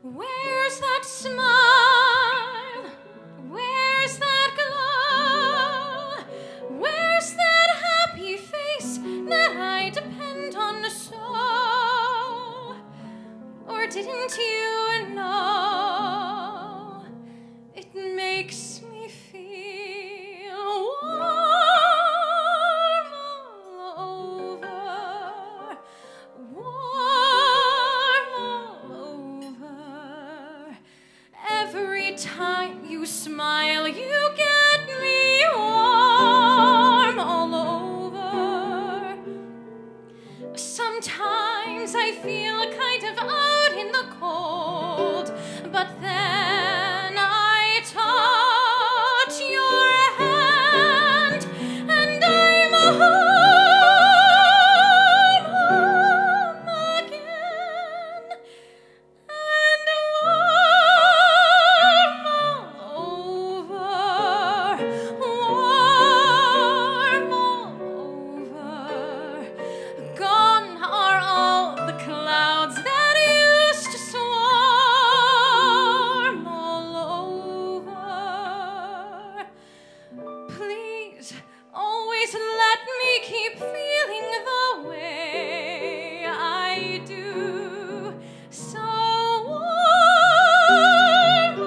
Where's that smile? Where's that glow? Where's that happy face that I depend on so? Or didn't you know? It makes me feel warm all over, warm all over. Every time you smile, you get me warm all over. Sometimes I feel kind of out in the cold, but then I touch your hand and I'm home again and warm all over, warm all over. Gone are all the clouds that used to swarm all over. Please, always let me keep feeling the way I do. So warm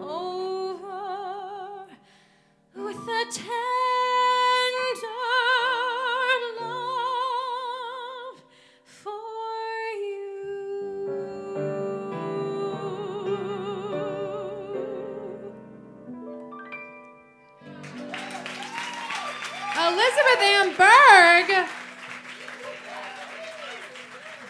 all over with a tender love for you. Elizabeth Ann Berg.